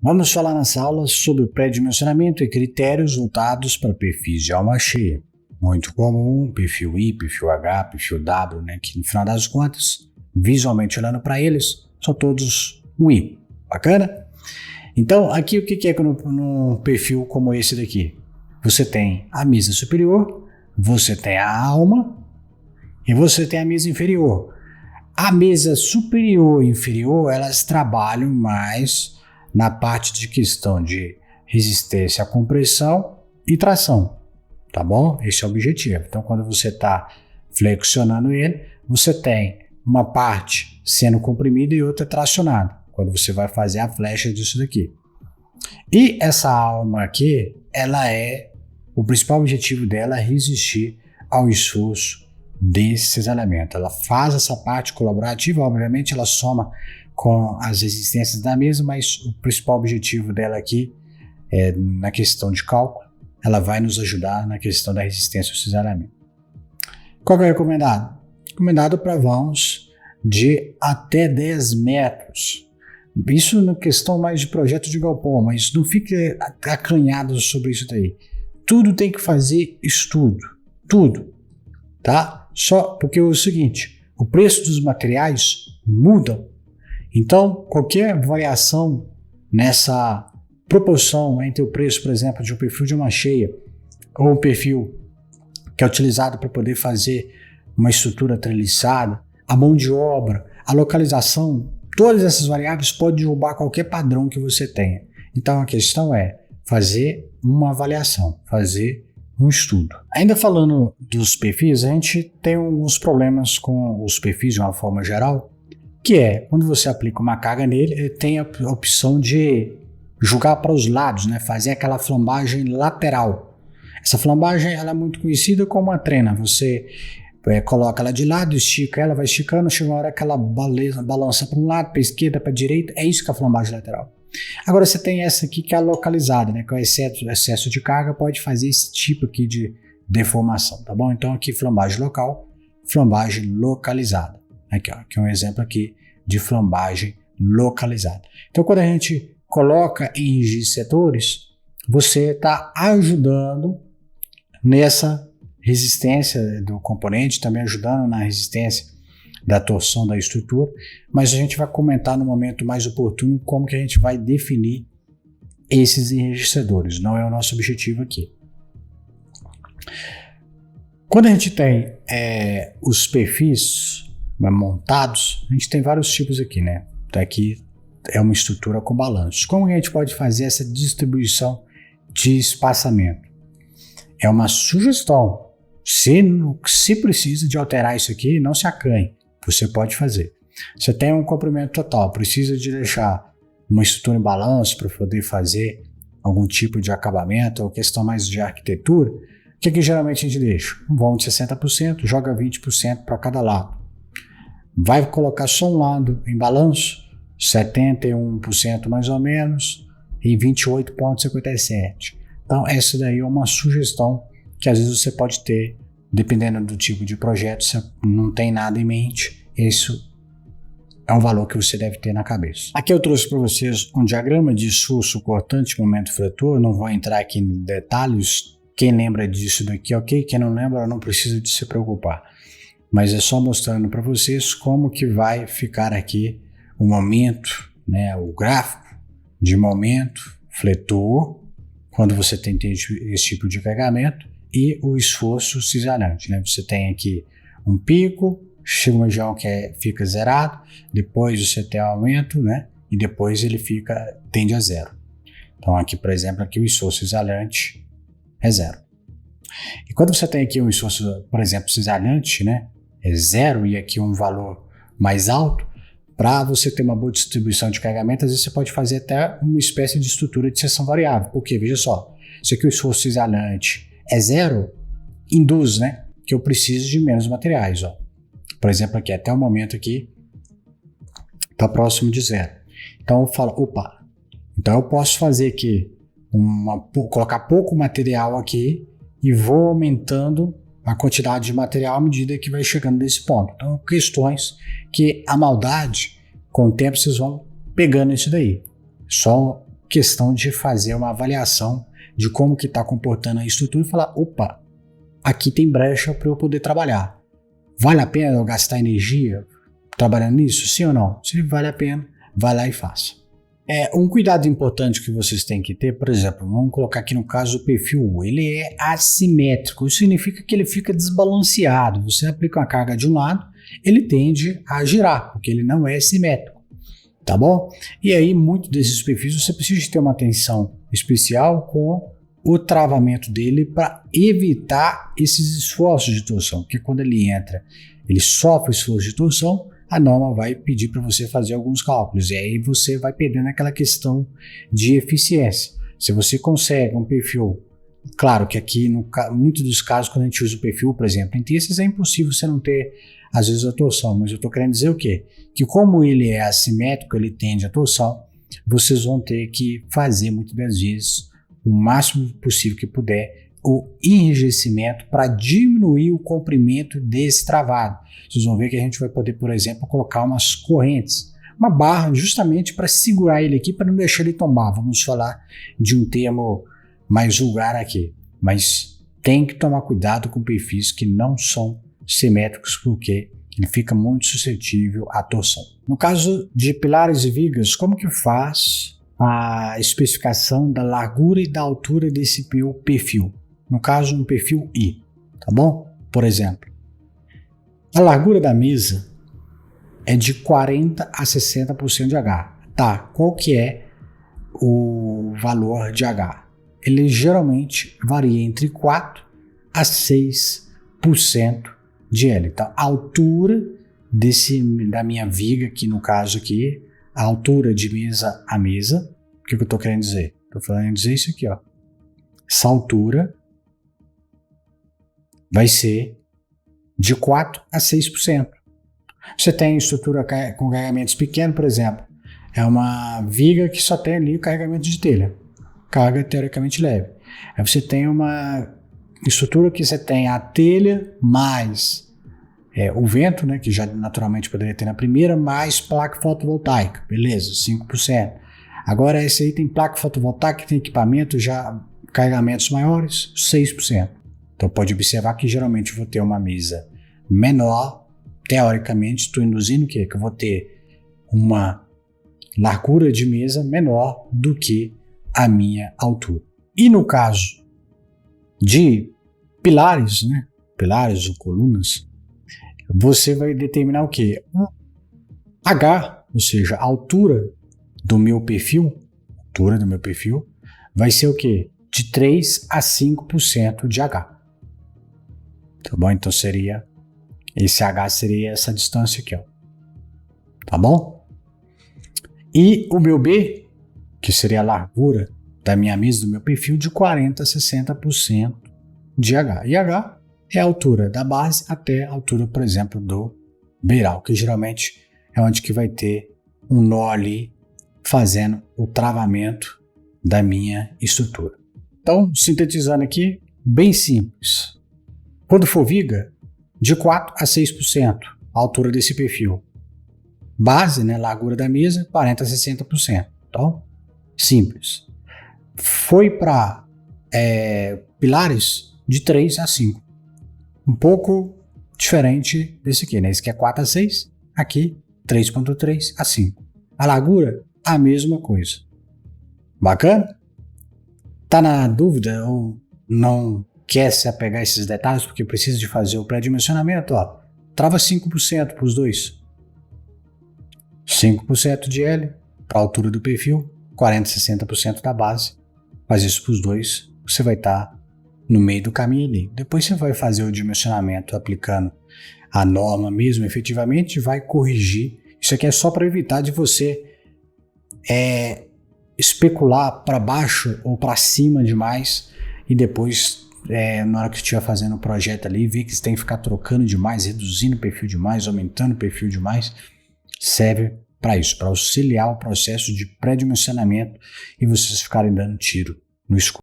Vamos falar nessa aula sobre o pré-dimensionamento e critérios voltados para perfis de alma cheia. Muito comum, perfil I, perfil H, perfil W, né? Que no final das contas, visualmente olhando para eles, são todos um I. Bacana? Então, aqui o que é num perfil como esse daqui? Você tem a mesa superior, você tem a alma e você tem a mesa inferior. A mesa superior e inferior, elas trabalham mais na parte de questão de resistência à compressão e tração, tá bom? Esse é o objetivo. Então, quando você está flexionando ele, você tem uma parte sendo comprimida e outra tracionada, quando você vai fazer a flecha disso daqui. E essa alma aqui, o principal objetivo dela é resistir ao esforço desse cisalhamento. Ela faz essa parte colaborativa, obviamente ela soma com as resistências da mesa, mas o principal objetivo dela aqui é na questão de cálculo, ela vai nos ajudar na questão da resistência ao cisalhamento. Qual que é o recomendado? Recomendado para vãos de até 10 metros. Isso na questão mais de projeto de galpão, mas não fique acanhado sobre isso daí. Tudo tem que fazer estudo, tudo, tá? Só porque é o seguinte, o preço dos materiais mudam. Então, qualquer variação nessa proporção entre o preço, por exemplo, de um perfil de uma cheia ou um perfil que é utilizado para poder fazer uma estrutura treliçada, a mão de obra, a localização, todas essas variáveis podem derrubar qualquer padrão que você tenha. Então, a questão é fazer uma avaliação, fazer um estudo. Ainda falando dos perfis, a gente tem alguns problemas com os perfis de uma forma geral, que é, quando você aplica uma carga nele, ele tem a opção de jogar para os lados, né? Fazer aquela flambagem lateral. Essa flambagem ela é muito conhecida como uma trena. Você coloca ela de lado, estica ela, vai esticando, chega uma hora que ela balança para um lado, para a esquerda, para a direita. É isso que é a flambagem lateral. Agora você tem essa aqui que é a localizada, né? Que é o excesso de carga pode fazer esse tipo aqui de deformação, tá bom? Então aqui flambagem local, flambagem localizada. Aqui, ó, aqui é um exemplo aqui de flambagem localizada. Então, quando a gente coloca em setores, você está ajudando nessa resistência do componente, também ajudando na resistência da torção da estrutura, mas a gente vai comentar no momento mais oportuno como que a gente vai definir esses enrijecedores. Não é o nosso objetivo aqui. Quando a gente tem os perfis montados, a gente tem vários tipos aqui, né? Então aqui é uma estrutura com balanços. Como a gente pode fazer essa distribuição de espaçamento? É uma sugestão. Se precisa de alterar isso aqui, não se acanhe. Você pode fazer. Você tem um comprimento total, precisa de deixar uma estrutura em balanço para poder fazer algum tipo de acabamento ou questão mais de arquitetura. O que geralmente a gente deixa? Um vão de 60%, joga 20% para cada lado. Vai colocar só um lado em balanço, 71% mais ou menos, e 28,57%. Então, essa daí é uma sugestão que às vezes você pode ter, dependendo do tipo de projeto, você não tem nada em mente, isso é um valor que você deve ter na cabeça. Aqui eu trouxe para vocês um diagrama de esforço cortante, momento frator, não vou entrar aqui em detalhes, quem lembra disso daqui, ok, quem não lembra não precisa de se preocupar. Mas é só mostrando para vocês como que vai ficar aqui o momento, né, o gráfico de momento fletor, quando você tem esse tipo de carregamento, e o esforço cisalhante. Né? Você tem aqui um pico, chega uma região que fica zerado, depois você tem um aumento, né, e depois ele tende a zero. Então aqui, por exemplo, aqui o esforço cisalhante é zero. E quando você tem aqui um esforço, por exemplo, cisalhante, né, é zero e aqui um valor mais alto, para você ter uma boa distribuição de carregamento, às vezes você pode fazer até uma espécie de estrutura de seção variável. Porque, veja só, se aqui o esforço cisalhante é zero, induz, né, que eu preciso de menos materiais. Ó. Por exemplo, aqui até o momento aqui está próximo de zero. Então eu falo, opa, então eu posso fazer aqui, colocar pouco material aqui e vou aumentando a quantidade de material à medida que vai chegando nesse ponto. Então, questões que a maldade, com o tempo, vocês vão pegando isso daí. Só questão de fazer uma avaliação de como que está comportando a estrutura e falar, opa, aqui tem brecha para eu poder trabalhar. Vale a pena eu gastar energia trabalhando nisso? Sim ou não? Se vale a pena, vai lá e faça. Um cuidado importante que vocês têm que ter, por exemplo, vamos colocar aqui no caso o perfil U, ele é assimétrico, isso significa que ele fica desbalanceado. Você aplica uma carga de um lado, ele tende a girar, porque ele não é simétrico, tá bom? E aí, muitos desses perfis você precisa ter uma atenção especial com o travamento dele para evitar esses esforços de torção, porque quando ele entra, ele sofre esforço de torção, a norma vai pedir para você fazer alguns cálculos, e aí você vai perdendo aquela questão de eficiência. Se você consegue um perfil, claro que aqui, muitos dos casos, quando a gente usa o perfil, por exemplo, em terças é impossível você não ter, às vezes, a torção, mas eu estou querendo dizer o quê? Que como ele é assimétrico, ele tende a torção, vocês vão ter que fazer, muitas das vezes, o máximo possível que puder, o enrijecimento para diminuir o comprimento desse travado. Vocês vão ver que a gente vai poder, por exemplo, colocar umas correntes, uma barra justamente para segurar ele aqui, para não deixar ele tombar. Vamos falar de um termo mais vulgar aqui, mas tem que tomar cuidado com perfis que não são simétricos, porque ele fica muito suscetível à torção. No caso de pilares e vigas, como que faz a especificação da largura e da altura desse perfil? No caso, um perfil I, tá bom? Por exemplo, a largura da mesa é de 40 a 60% de H. Tá, qual que é o valor de H? Ele geralmente varia entre 4 a 6% de L. Tá? A altura da minha viga, que no caso aqui, a altura de mesa a mesa, o que eu estou querendo dizer? Estou falando dizer isso aqui, ó. Essa altura vai ser de 4 a 6%. Você tem estrutura com carregamentos pequenos, por exemplo, é uma viga que só tem ali o carregamento de telha, carga teoricamente leve. Aí você tem uma estrutura que você tem a telha mais o vento, né, que já naturalmente poderia ter na primeira, mais placa fotovoltaica, beleza, 5%. Agora esse aí tem placa fotovoltaica, tem equipamento, já carregamentos maiores, 6%. Então pode observar que geralmente eu vou ter uma mesa menor, teoricamente estou induzindo o quê? Que eu vou ter uma largura de mesa menor do que a minha altura. E no caso de pilares, né? Pilares ou colunas, você vai determinar o quê? H, ou seja, a altura do meu perfil, vai ser o quê? De 3 a 5% de H. Tá bom? Então esse H seria essa distância aqui, ó. Tá bom? E o meu B, que seria a largura da minha mesa, do meu perfil, de 40 a 60% de H. E H é a altura da base até a altura, por exemplo, do beiral, que geralmente é onde que vai ter um nó ali fazendo o travamento da minha estrutura. Então, sintetizando aqui, bem simples. Quando for viga, de 4 a 6% a altura desse perfil. Base, né, largura da mesa, 40 a 60%. Então, simples. Foi para pilares de 3 a 5. Um pouco diferente desse aqui, né? Esse aqui é 4 a 6, aqui 3.3 a 5. A largura, a mesma coisa. Bacana? Tá na dúvida ou não quer se apegar a esses detalhes porque precisa de fazer o pré-dimensionamento? Ó, trava 5% para os dois. 5% de L para a altura do perfil, 40 a 60% da base. Faz isso para os dois, você vai estar no meio do caminho ali. Depois você vai fazer o dimensionamento aplicando a norma mesmo, efetivamente, vai corrigir. Isso aqui é só para evitar de você especular para baixo ou para cima demais e depois, na hora que estiver fazendo o projeto ali, ver que você tem que ficar trocando demais, reduzindo o perfil demais, aumentando o perfil demais. Serve para isso, para auxiliar o processo de pré-dimensionamento e vocês ficarem dando tiro no escuro.